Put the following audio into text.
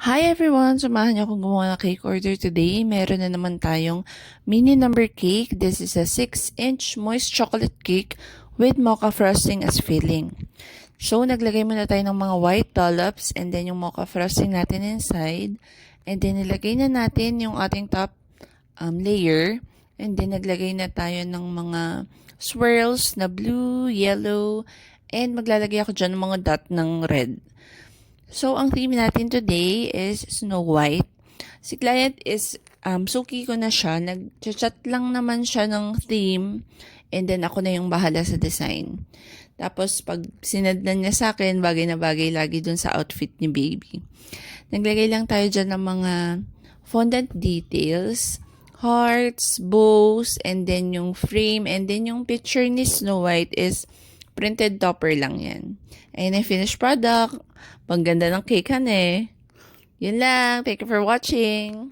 Hi everyone! Samahan niyo akong gumawa ng cake order today. Meron na naman tayong mini number cake. This is a 6-inch moist chocolate cake with mocha frosting as filling. So, naglagay muna tayo ng mga white dollops and then yung mocha frosting natin inside. And then, nilagay na natin yung ating top layer. And then, naglagay na tayo ng mga swirls na blue, yellow, and maglalagay ako dyan ng mga dot ng red. So, ang theme natin today is Snow White. Si client is, suki ko na siya. Nag-chat lang naman siya ng theme. And then, ako na yung bahala sa design. Tapos, pag sinadlan niya sa akin, bagay na bagay lagi dun sa outfit ni baby. Naglagay lang tayo dyan ng mga fondant details, hearts, bows, and then yung frame, and then yung picture ni Snow White is printed topper lang yan. Ayun ang finished product. Pangganda ng cake han eh. Yun lang. Thank you for watching.